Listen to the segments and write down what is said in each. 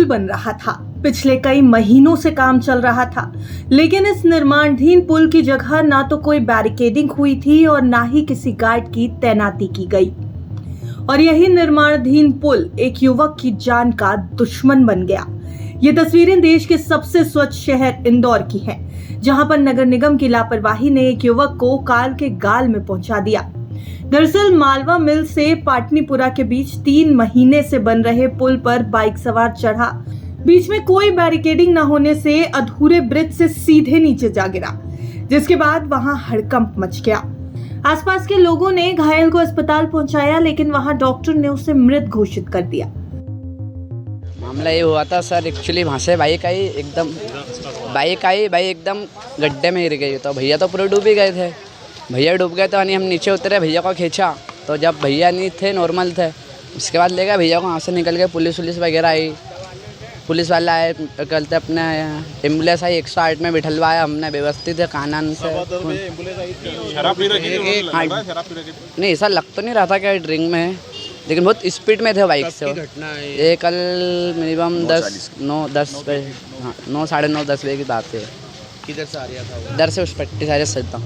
बन रहा था। पिछले कई महीनों से काम चल रहा था, लेकिन इस निर्माणाधीन पुल की जगह ना तो कोई बैरिकेडिंग हुई थी और ना ही किसी गार्ड की तैनाती की गई। और यही निर्माणाधीन पुल एक युवक की जान का दुश्मन बन गया। ये तस्वीरें देश के सबसे स्वच्छ शहर इंदौर की हैं, जहां पर नगर निगम की लापरवाही ने एक युवक को काल के गाल में पहुंचा दिया। दरअसल मालवा मिल से पाटनीपुरा के बीच 3 महीने से बन रहे पुल पर बाइक सवार चढ़ा। बीच में कोई बैरिकेडिंग न होने से अधूरे ब्रिज से सीधे नीचे जा गिरा, जिसके बाद वहां हड़कंप मच गया। आसपास के लोगों ने घायल को अस्पताल पहुंचाया, लेकिन वहां डॉक्टर ने उसे मृत घोषित कर दिया। मामला ये हुआ था सर, एक्चुअली वहाँ से बाइक आई एकदम गड्ढे में गिर गई। तो भैया तो पूरे डूब ही गए थे। भैया डूब गए तो हम नीचे उतरे, भैया को खींचा तो जब भैया नहीं थे, नॉर्मल थे, उसके बाद ले गए भैया को। वहाँ से निकल गए, पुलिस वगैरह आई, पुलिस वाला आए, कहते अपने एम्बुलेंस आई, 108 में बिठलवाया हमने व्यवस्थित है कानून से। नहीं ऐसा लग तो नहीं रहा था कि ड्रिंक में है, लेकिन बहुत स्पीड में थे बाइक से। ये कल मिनिमम 9 साढ़े 9 10 बजे की बात है। किधर से आ रहा था? इधर से उस पट्टी सारे सजता।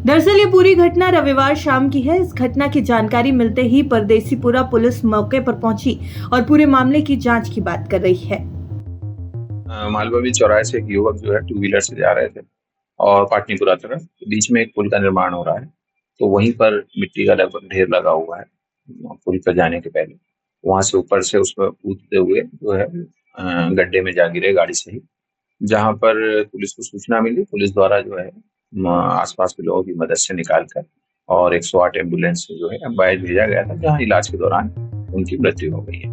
दरअसल ये पूरी घटना रविवार शाम की है। इस घटना की जानकारी मिलते ही परदेसीपुरा पुलिस मौके पर पहुंची और पूरे मामले की जांच की बात कर रही है। मालवा मिल चौराहे से एक युवक जो है 2 व्हीलर से जा रहे थे और पाटनीपुरा तरफ बीच में एक पुल का निर्माण हो रहा है, तो वहीं पर मिट्टी का लगभग ढेर लगा हुआ है। पुल पर जाने के पहले वहां से ऊपर से उस पर कूदते हुए जो है गड्ढे में जा गिरे गाड़ी से ही, जहां पर पुलिस को सूचना मिली। पुलिस द्वारा जो है आसपास के लोगों की मदद से निकालकर और 108 एम्बुलेंस से जो है बायज भेजा गया था, जहां इलाज के दौरान उनकी मृत्यु हो गई है।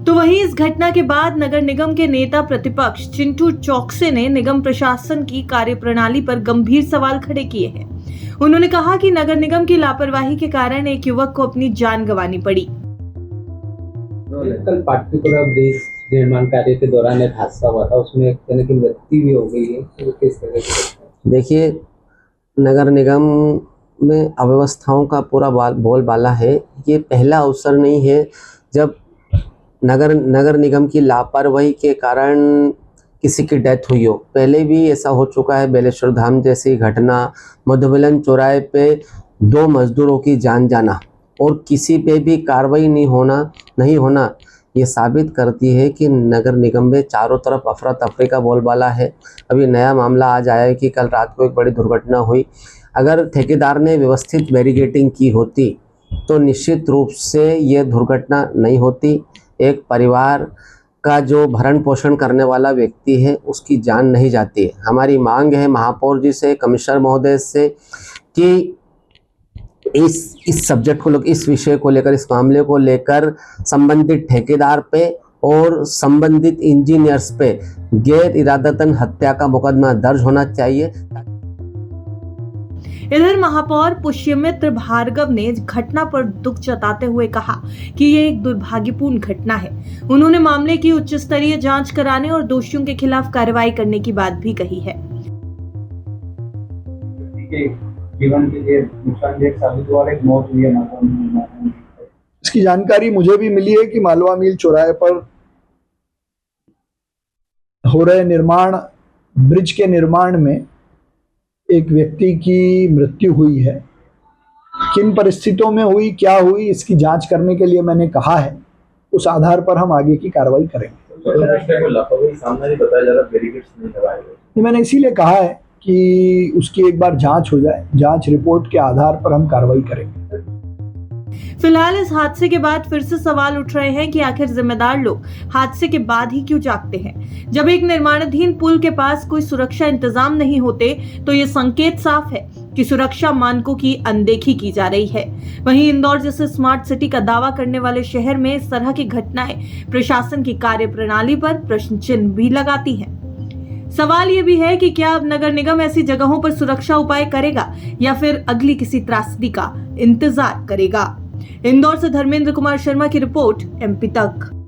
तो वहीं इस घटना के बाद नगर निगम के नेता प्रतिपक्ष चिंटू चौकसे ने निगम प्रशासन की कार्यप्रणाली पर गंभीर सवाल खड़े किए हैं। उन्होंने कहा कि नगर निगम की लापरवाही के कारण एक युवक को अपनी जान गंवानी पड़ी। कल पाटनीपुरा ब्रिज निर्माण कार्य के दौरान एक हादसा हुआ था, उसमें एक जन की मृत्यु भी हो गई है। तो किस तरह से? देखिए, नगर निगम में अव्यवस्थाओं का पूरा बोलबाला है। ये पहला अवसर नहीं है जब नगर निगम की लापरवाही के कारण किसी की डेथ हुई हो। पहले भी ऐसा हो चुका है। बेलेश्वर धाम जैसी घटना, मधुमिलन चौराहे पे 2 मजदूरों की जान जाना और किसी पे भी कार्रवाई नहीं होना ये साबित करती है कि नगर निगम में चारों तरफ अफरा तफरी का बोलबाला है। अभी नया मामला आज आया है कि कल रात को एक बड़ी दुर्घटना हुई। अगर ठेकेदार ने व्यवस्थित बैरिकेडिंग की होती तो निश्चित रूप से ये दुर्घटना नहीं होती। एक परिवार का जो भरण पोषण करने वाला व्यक्ति है उसकी जान नहीं जाती है। हमारी मांग है महापौर जी से, कमिश्नर महोदय से कि इस सब्जेक्ट को, इस विषय को लेकर, इस मामले को लेकर संबंधित ठेकेदार पे और संबंधित इंजीनियर्स पे गैर इरादतन हत्या का मुकदमा दर्ज होना चाहिए। इधर महापौर पुष्यमित्र भार्गव ने घटना पर दुख जताते हुए कहा कि ये एक दुर्भाग्यपूर्ण घटना है। उन्होंने मामले की उच्च स्तरीय जांच कराने और दोषियों के खिलाफ कार्रवाई करने की बात भी कही है। जीवन के लिए नुकसानदेह साबित हुआ, एक मौत हुई है। इसकी जानकारी मुझे भी मिली है कि मालवा मिल चौराहे पर हो रहे ब्रिज के निर्माण में एक व्यक्ति की मृत्यु हुई है। किन परिस्थितियों में हुई, क्या हुई, इसकी जांच करने के लिए मैंने कहा है। उस आधार पर हम आगे की कार्रवाई करेंगे। मैंने इसीलिए कहा है कि उसकी एक बार जांच हो जाए, जांच रिपोर्ट के आधार पर हम कार्रवाई करेंगे। फिलहाल इस हादसे के बाद फिर से सवाल उठ रहे हैं कि आखिर जिम्मेदार लोग हादसे के बाद ही क्यों जागते हैं। जब एक निर्माणाधीन पुल के पास कोई सुरक्षा इंतजाम नहीं होते तो ये संकेत साफ है कि सुरक्षा मानकों की अनदेखी की जा रही है। वहीं इंदौर जैसे स्मार्ट सिटी का दावा करने वाले शहर में इस तरह की घटनाएं प्रशासन की कार्यप्रणाली पर प्रश्न चिन्ह भी लगाती हैं। सवाल ये भी है कि क्या अब नगर निगम ऐसी जगहों पर सुरक्षा उपाय करेगा या फिर अगली किसी त्रासदी का इंतजार करेगा। इंदौर से धर्मेंद्र कुमार शर्मा की रिपोर्ट, MP तक।